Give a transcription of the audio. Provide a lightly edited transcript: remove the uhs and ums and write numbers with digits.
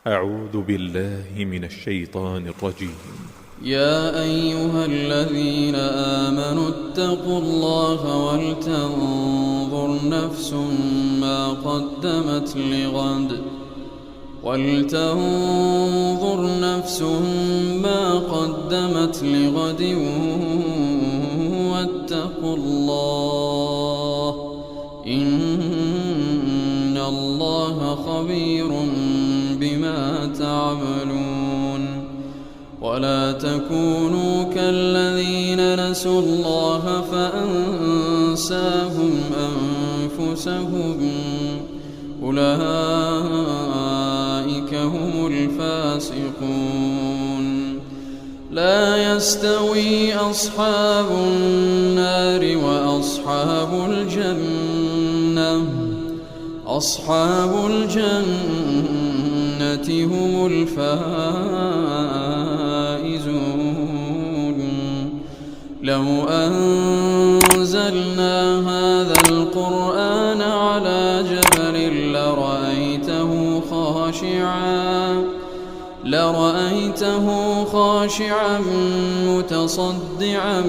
أعوذ بالله من الشيطان الرجيم. يا أيها الذين آمنوا اتقوا الله ولتنظر نفس ما قدمت لغد واتقوا الله إن الله خبير بما تعملون. ولا تكونوا كالذين نسوا الله فأنساهم أنفسهم أولئك هم الفاسقون. لا يستوي أصحاب النار وأصحاب الجنة هم الفائزون. لو أنزلنا هذا القرآن على جبل لرأيته خاشعا متصدعا